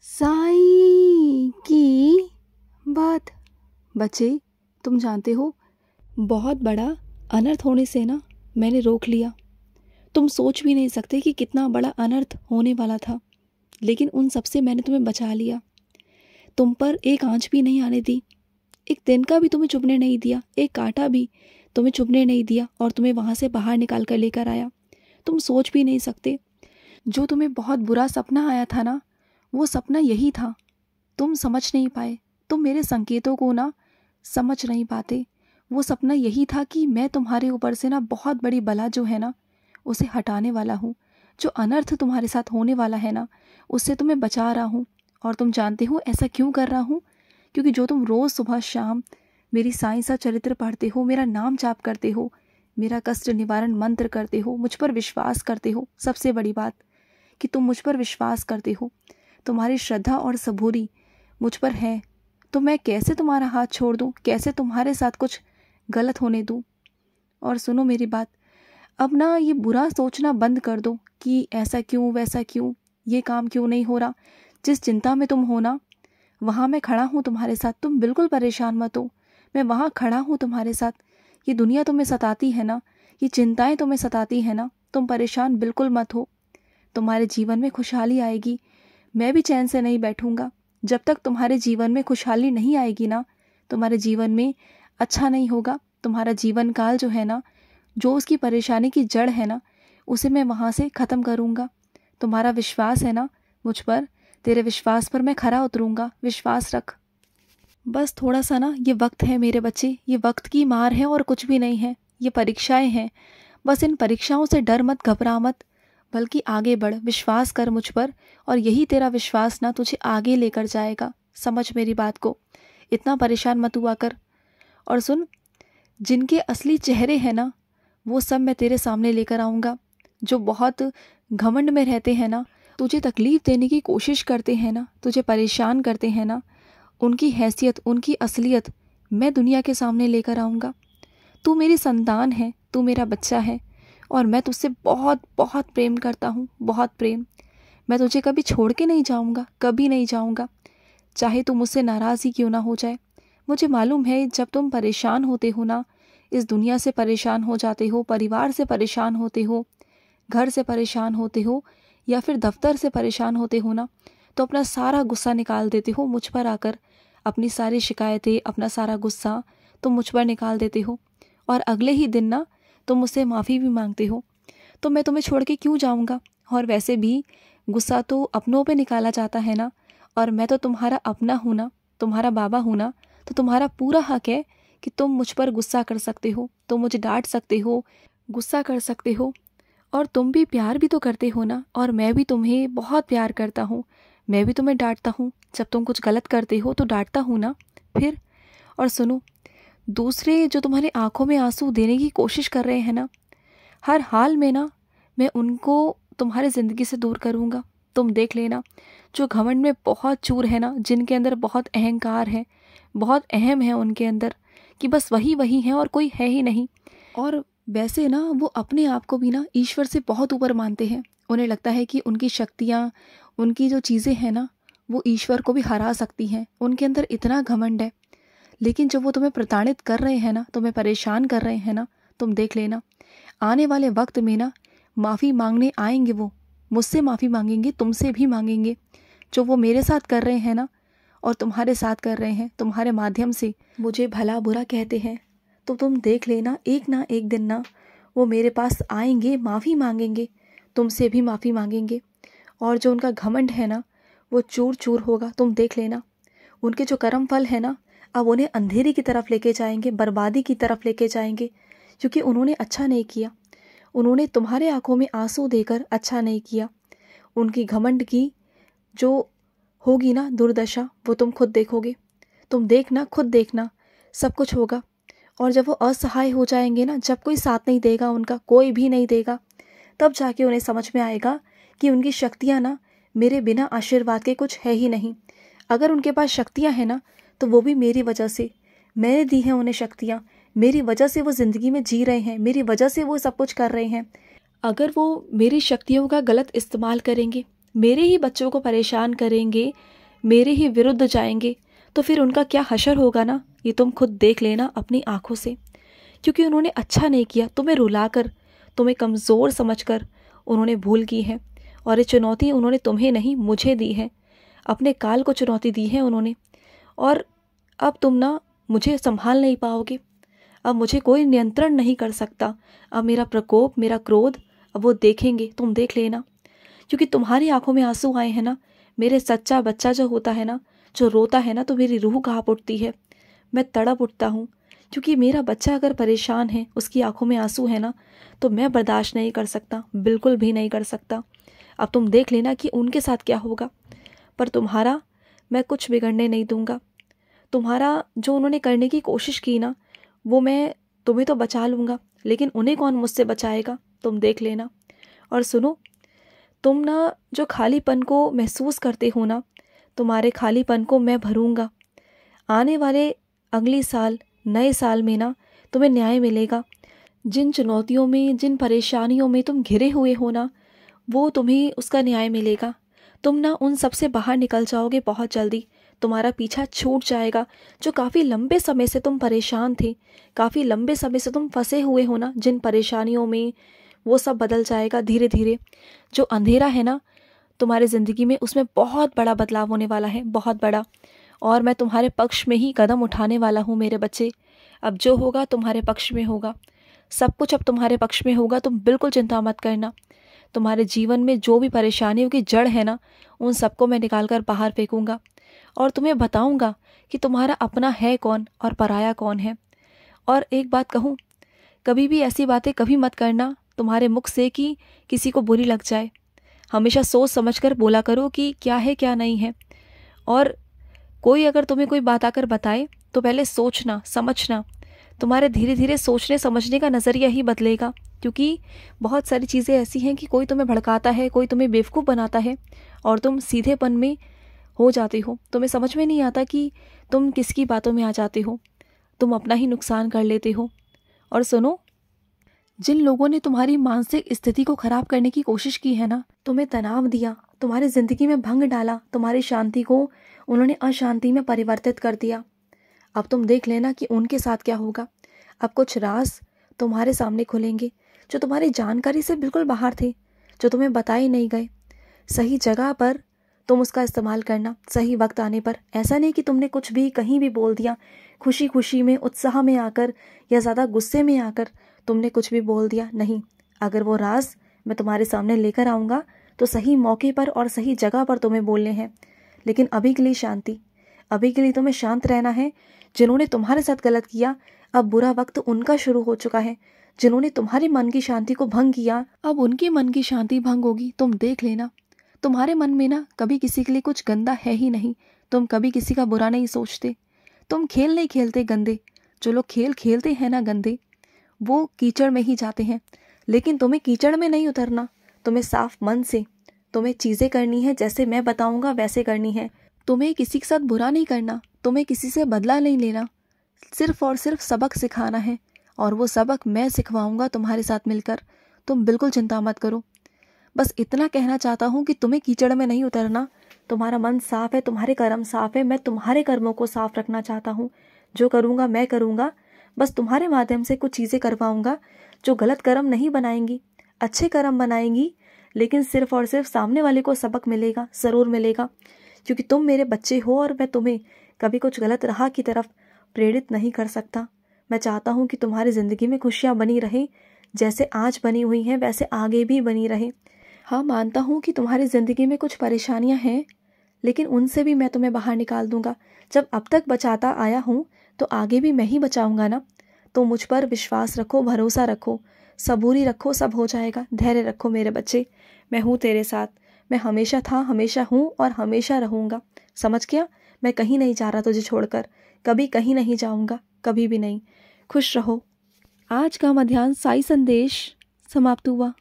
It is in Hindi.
साईं की बात। बच्चे, तुम जानते हो, बहुत बड़ा अनर्थ होने से ना मैंने रोक लिया। तुम सोच भी नहीं सकते कि कितना बड़ा अनर्थ होने वाला था, लेकिन उन सब से मैंने तुम्हें बचा लिया। तुम पर एक आंच भी नहीं आने दी, एक दिन का भी तुम्हें चुभने नहीं दिया, एक कांटा भी तुम्हें चुभने नहीं दिया, और तुम्हें वहाँ से बाहर निकाल कर लेकर आया। तुम सोच भी नहीं सकते, जो तुम्हें बहुत बुरा सपना आया था ना, वो सपना यही था। तुम समझ नहीं पाए, तुम मेरे संकेतों को ना समझ नहीं पाते। वो सपना यही था कि मैं तुम्हारे ऊपर से ना बहुत बड़ी बला जो है ना, उसे हटाने वाला हूँ। जो अनर्थ तुम्हारे साथ होने वाला है ना, उससे तुम्हें बचा रहा हूँ। और तुम जानते हो ऐसा क्यों कर रहा हूँ? क्योंकि जो तुम रोज़ सुबह शाम मेरी साईं सा चरित्र पढ़ते हो, मेरा नाम जाप करते हो, मेरा कष्ट निवारण मंत्र करते हो, मुझ पर विश्वास करते हो। सबसे बड़ी बात कि तुम मुझ पर विश्वास करते हो, तुम्हारी श्रद्धा और सबूरी मुझ पर है, तो मैं कैसे तुम्हारा हाथ छोड़ दूं, कैसे तुम्हारे साथ कुछ गलत होने दूं। और सुनो मेरी बात, अब ना ये बुरा सोचना बंद कर दो कि ऐसा क्यों, वैसा क्यों, ये काम क्यों नहीं हो रहा। जिस चिंता में तुम हो ना, वहाँ मैं खड़ा हूँ तुम्हारे साथ। तुम बिल्कुल परेशान मत हो, मैं वहाँ खड़ा हूँ तुम्हारे साथ। ये दुनिया तुम्हें सताती है ना, ये चिंताएं तुम्हें सताती है ना, तुम परेशान बिल्कुल मत हो। तुम्हारे जीवन में खुशहाली आएगी। मैं भी चैन से नहीं बैठूंगा जब तक तुम्हारे जीवन में खुशहाली नहीं आएगी ना। तुम्हारे जीवन में अच्छा नहीं होगा। तुम्हारा जीवन काल जो है ना, जो उसकी परेशानी की जड़ है ना, उसे मैं वहाँ से ख़त्म करूँगा। तुम्हारा विश्वास है ना मुझ पर, तेरे विश्वास पर मैं खरा उतरूँगा। विश्वास रख। बस थोड़ा सा ना ये वक्त है मेरे बच्चे, ये वक्त की मार है और कुछ भी नहीं है। ये परीक्षाएं हैं, बस इन परीक्षाओं से डर मत, घबरा मत, बल्कि आगे बढ़, विश्वास कर मुझ पर, और यही तेरा विश्वास ना तुझे आगे लेकर जाएगा। समझ मेरी बात को, इतना परेशान मत हुआ कर। और सुन, जिनके असली चेहरे हैं ना, वो सब मैं तेरे सामने लेकर आऊँगा। जो बहुत घमंड में रहते हैं ना, तुझे तकलीफ़ देने की कोशिश करते हैं ना, तुझे परेशान करते हैं ना, उनकी हैसियत, उनकी असलियत मैं दुनिया के सामने लेकर आऊँगा। तू मेरी संतान है, तू मेरा बच्चा है, और मैं तुझसे बहुत बहुत प्रेम करता हूँ, बहुत प्रेम। मैं तुझे कभी छोड़ के नहीं जाऊँगा, कभी नहीं जाऊँगा, चाहे तू मुझसे नाराज़ ही क्यों ना हो जाए। मुझे मालूम है जब तुम परेशान होते हो ना, इस दुनिया से परेशान हो जाते हो, परिवार से परेशान होते हो, घर से परेशान होते हो, या फिर दफ्तर से परेशान होते हो ना, तो अपना सारा गुस्सा निकाल देते हो मुझ पर आकर। अपनी सारी शिकायतें, अपना सारा गुस्सा तुम मुझ पर निकाल देते हो, और अगले ही दिन ना तुम मुझसे माफ़ी भी मांगते हो। तो मैं तुम्हें छोड़ के क्यों जाऊँगा? और वैसे भी गुस्सा तो अपनों पे निकाला जाता है ना, और मैं तो तुम्हारा अपना हूँ ना, तुम्हारा बाबा हूँ ना, तो तुम्हारा पूरा हक है कि तुम मुझ पर गुस्सा कर सकते हो, तुम मुझे डांट सकते हो, गुस्सा कर सकते हो। और तुम भी प्यार भी तो करते हो ना, और मैं भी तुम्हें बहुत प्यार करता हूँ। मैं भी तुम्हें डांटता हूँ, जब तुम कुछ गलत करते हो तो डांटता हूँ ना फिर। और सुनो, दूसरे जो तुम्हारे आंखों में आंसू देने की कोशिश कर रहे हैं ना, हर हाल में ना मैं उनको तुम्हारी ज़िंदगी से दूर करूँगा। तुम देख लेना, जो घमंड में बहुत चूर है ना, जिनके अंदर बहुत अहंकार है, बहुत अहम है उनके अंदर, कि बस वही वही है और कोई है ही नहीं। और वैसे ना वो अपने आप को भी ना ईश्वर से बहुत ऊपर मानते हैं। उन्हें लगता है कि उनकी शक्तियाँ, उनकी जो चीज़ें हैं ना, वो ईश्वर को भी हरा सकती हैं। उनके अंदर इतना घमंड है। लेकिन जब वो तुम्हें प्रताड़ित कर रहे हैं ना, तुम्हें परेशान कर रहे हैं ना, तुम देख लेना, आने वाले वक्त में ना माफ़ी मांगने आएंगे वो, मुझसे माफ़ी मांगेंगे, तुमसे भी मांगेंगे। जो वो मेरे साथ कर रहे हैं ना, और तुम्हारे साथ कर रहे हैं, तुम्हारे माध्यम से मुझे भला बुरा कहते हैं, तो तुम देख लेना, एक ना एक दिन ना वो मेरे पास आएंगे, माफ़ी मांगेंगे, तुमसे भी माफ़ी मांगेंगे। और जो उनका घमंड है ना, वो चूर चूर होगा। तुम देख लेना, उनके जो कर्म फल है ना, अब उन्हें अंधेरी की तरफ लेके जाएंगे, बर्बादी की तरफ लेके जाएंगे, क्योंकि उन्होंने अच्छा नहीं किया। उन्होंने तुम्हारे आंखों में आंसू देकर अच्छा नहीं किया। उनकी घमंड की जो होगी ना दुर्दशा, वो तुम खुद देखोगे। तुम देखना, खुद देखना, सब कुछ होगा। और जब वो असहाय हो जाएंगे ना, जब कोई साथ नहीं देगा उनका, कोई भी नहीं देगा, तब जाके उन्हें समझ में आएगा कि उनकी शक्तियाँ ना मेरे बिना आशीर्वाद के कुछ है ही नहीं। अगर उनके पास शक्तियाँ हैं ना, तो वो भी मेरी वजह से, मैंने दी हैं उन्हें शक्तियाँ, मेरी वजह से वो ज़िंदगी में जी रहे हैं, मेरी वजह से वो सब कुछ कर रहे हैं। अगर वो मेरी शक्तियों का गलत इस्तेमाल करेंगे, मेरे ही बच्चों को परेशान करेंगे, मेरे ही विरुद्ध जाएंगे, तो फिर उनका क्या हशर होगा ना, ये तुम खुद देख लेना अपनी आंखों से। क्योंकि उन्होंने अच्छा नहीं किया, तुम्हें रुलाकर, तुम्हें कमज़ोर समझकर उन्होंने भूल की है। और ये चुनौती उन्होंने तुम्हें नहीं मुझे दी है, अपने काल को चुनौती दी है उन्होंने। और अब तुम ना मुझे संभाल नहीं पाओगे, अब मुझे कोई नियंत्रण नहीं कर सकता। अब मेरा प्रकोप, मेरा क्रोध अब वो देखेंगे, तुम देख लेना। क्योंकि तुम्हारी आंखों में आंसू आए हैं ना, मेरे सच्चा बच्चा जो होता है ना, जो रोता है ना, तो मेरी रूह कांप उठती है, मैं तड़प उठता हूँ। क्योंकि मेरा बच्चा अगर परेशान है, उसकी आंखों में आंसू है ना, तो मैं बर्दाश्त नहीं कर सकता, बिल्कुल भी नहीं कर सकता। अब तुम देख लेना कि उनके साथ क्या होगा। पर तुम्हारा मैं कुछ बिगड़ने नहीं दूंगा। तुम्हारा जो उन्होंने करने की कोशिश की ना, वो मैं तुम्हें तो बचा लूँगा, लेकिन उन्हें कौन मुझसे बचाएगा, तुम देख लेना। और सुनो, तुम ना जो खालीपन को महसूस करते हो ना, तुम्हारे खालीपन को मैं भरूंगा। आने वाले अगले साल, नए साल में ना तुम्हें न्याय मिलेगा। जिन चुनौतियों में, जिन परेशानियों में तुम घिरे हुए हो ना, वो तुम्हें उसका न्याय मिलेगा। तुम ना उन सब से बाहर निकल जाओगे बहुत जल्दी, तुम्हारा पीछा छूट जाएगा। जो काफ़ी लंबे समय से तुम परेशान थे, काफ़ी लंबे समय से तुम फंसे हुए हो ना जिन परेशानियों में, वो सब बदल जाएगा धीरे धीरे। जो अंधेरा है ना तुम्हारी ज़िंदगी में, उसमें बहुत बड़ा बदलाव होने वाला है, बहुत बड़ा। और मैं तुम्हारे पक्ष में ही कदम उठाने वाला हूँ मेरे बच्चे। अब जो होगा तुम्हारे पक्ष में होगा, सब कुछ अब तुम्हारे पक्ष में होगा, तुम बिल्कुल चिंता मत करना। तुम्हारे जीवन में जो भी परेशानियों की जड़ है ना, उन सबको मैं निकाल कर बाहर फेंकूंगा और तुम्हें बताऊंगा कि तुम्हारा अपना है कौन और पराया कौन है। और एक बात कहूँ, कभी भी ऐसी बातें कभी मत करना तुम्हारे मुख से कि किसी को बुरी लग जाए। हमेशा सोच समझ कर बोला करो कि क्या है क्या नहीं है। और कोई अगर तुम्हें कोई बात आकर बताए तो पहले सोचना समझना, तुम्हारे धीरे धीरे सोचने समझने का नज़रिया ही बदलेगा। क्योंकि बहुत सारी चीज़ें ऐसी हैं कि कोई तुम्हें भड़काता है, कोई तुम्हें बेवकूफ़ बनाता है और तुम सीधेपन में हो जाते हो। तुम्हें समझ में नहीं आता कि तुम किसकी बातों में आ जाते हो, तुम अपना ही नुकसान कर लेते हो। और सुनो, जिन लोगों ने तुम्हारी मानसिक स्थिति को खराब करने की कोशिश की है ना, तुम्हें तनाव दिया, तुम्हारी ज़िंदगी में भंग डाला, तुम्हारी शांति को उन्होंने अशांति में परिवर्तित कर दिया, अब तुम देख लेना कि उनके साथ क्या होगा। अब कुछ राज तुम्हारे सामने खुलेंगे जो तुम्हारी जानकारी से बिल्कुल बाहर थे, जो तुम्हें बताए नहीं गए। सही जगह पर तुम उसका इस्तेमाल करना, सही वक्त आने पर। ऐसा नहीं कि तुमने कुछ भी कहीं भी बोल दिया, खुशी खुशी में, उत्साह में आकर या ज़्यादा गुस्से में आकर तुमने कुछ भी बोल दिया। नहीं, अगर वो राज मैं तुम्हारे सामने लेकर आऊँगा तो सही मौके पर और सही जगह पर तुम्हें बोलने हैं। लेकिन अभी के लिए शांति, अभी के लिए तुम्हें शांत रहना है। जिन्होंने तुम्हारे साथ गलत किया, अब बुरा वक्त उनका शुरू हो चुका है। जिन्होंने तुम्हारे मन की शांति को भंग किया, अब उनके मन की शांति भंग होगी, तुम देख लेना। तुम्हारे मन में ना कभी किसी के लिए कुछ गंदा है ही नहीं, तुम कभी किसी का बुरा नहीं सोचते, तुम खेल नहीं खेलते गंदे। जो लोग खेल खेलते हैं ना गंदे, वो कीचड़ में ही जाते हैं। लेकिन तुम्हें कीचड़ में नहीं उतरना, तुम्हें साफ मन से तुम्हें चीज़ें करनी है, जैसे मैं बताऊंगा वैसे करनी है। तुम्हें किसी के साथ बुरा नहीं करना, तुम्हें किसी से बदला नहीं लेना, सिर्फ और सिर्फ सबक सिखाना है। और वो सबक मैं सिखवाऊंगा तुम्हारे साथ मिलकर, तुम बिल्कुल चिंता मत करो। बस इतना कहना चाहता हूँ कि तुम्हें कीचड़ में नहीं उतरना। तुम्हारा मन साफ है, तुम्हारे कर्म साफ है, मैं तुम्हारे कर्मों को साफ रखना चाहता हूँ। जो करूँगा मैं करूँगा, बस तुम्हारे माध्यम से कुछ चीज़ें करवाऊँगा जो गलत कर्म नहीं बनाएंगी, अच्छे कर्म बनाएंगी। लेकिन सिर्फ और सिर्फ सामने वाले को सबक मिलेगा, ज़रूर मिलेगा। क्योंकि तुम मेरे बच्चे हो और मैं तुम्हें कभी कुछ गलत राह की तरफ प्रेरित नहीं कर सकता। मैं चाहता हूँ कि तुम्हारी ज़िंदगी में खुशियाँ बनी रहें, जैसे आज बनी हुई हैं वैसे आगे भी बनी रहें। हाँ, मानता हूँ कि तुम्हारी ज़िंदगी में कुछ परेशानियाँ हैं, लेकिन उनसे भी मैं तुम्हें बाहर निकाल दूंगा। जब अब तक बचाता आया हूँ तो आगे भी मैं ही बचाऊंगा ना। तो मुझ पर विश्वास रखो, भरोसा रखो, सबूरी रखो, सब हो जाएगा। धैर्य रखो मेरे बच्चे, मैं हूँ तेरे साथ। मैं हमेशा था, हमेशा हूँ और हमेशा रहूँगा। समझ गया? मैं कहीं नहीं जा रहा तुझे छोड़कर, कभी कहीं नहीं जाऊँगा, कभी भी नहीं। खुश रहो। आज का मध्याह्न साई संदेश समाप्त हुआ।